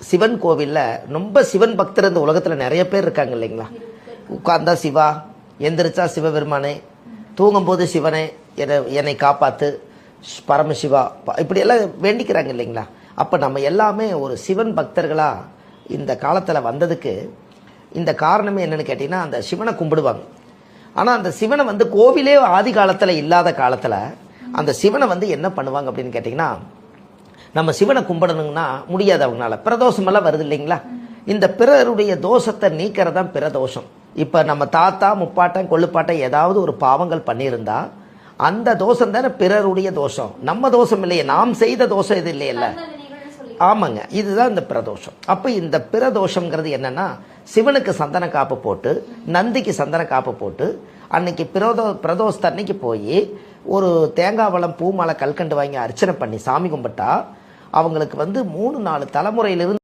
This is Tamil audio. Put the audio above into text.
சிவன் கோவிலில் ரொம்ப சிவன் பக்தர் இந்த உலகத்தில் நிறைய பேர் இருக்காங்க இல்லைங்களா? உட்கார்ந்தா சிவா, எந்திரிச்சா சிவபெருமானே, தூங்கும்போது சிவனே என்னை காப்பாற்று பரமசிவா, இப்படியெல்லாம் வேண்டிக்கிறாங்க இல்லைங்களா? அப்போ நம்ம எல்லாமே ஒரு சிவன் பக்தர்களாக இந்த காலத்தில் வந்ததுக்கு இந்த காரணமே என்னன்னு கேட்டிங்கன்னா, அந்த சிவனை கும்பிடுவாங்க. ஆனால் அந்த சிவனை வந்து கோவிலே ஆதி காலத்தில் இல்லாத காலத்தில் அந்த சிவனை வந்து என்ன பண்ணுவாங்க அப்படின்னு கேட்டிங்கன்னா, நம்ம சிவனை கும்பிடணுங்கன்னா முடியாது அவங்களால. பிரதோஷமெல்லாம் வருது இல்லைங்களா? இந்த பிறருடைய தோஷத்தை நீக்கிறது தான் பிரதோஷம். இப்போ நம்ம தாத்தா முப்பாட்டன் கொள்ளுப்பாட்டன் ஏதாவது ஒரு பாவங்கள் பண்ணியிருந்தா அந்த தோஷம் தானே பிறருடைய தோஷம், நம்ம தோஷம் இல்லையே, நாம் செய்த தோஷம் இது இல்லையல்ல. ஆமாங்க, இதுதான் இந்த பிரதோஷம். அப்போ இந்த பிரதோஷம்ங்கிறது என்னன்னா, சிவனுக்கு சந்தன காப்பு போட்டு நந்திக்கு சந்தன காப்பு போட்டு அன்னைக்கு பிரதோஷத்து அன்னைக்கு போய் ஒரு தேங்காய் பழம் பூ மாலை கல்கண்டு வாங்கி அர்ச்சனை பண்ணி சாமி கும்பிட்டா அவங்களுக்கு வந்து 3-4 தலைமுறையிலிருந்து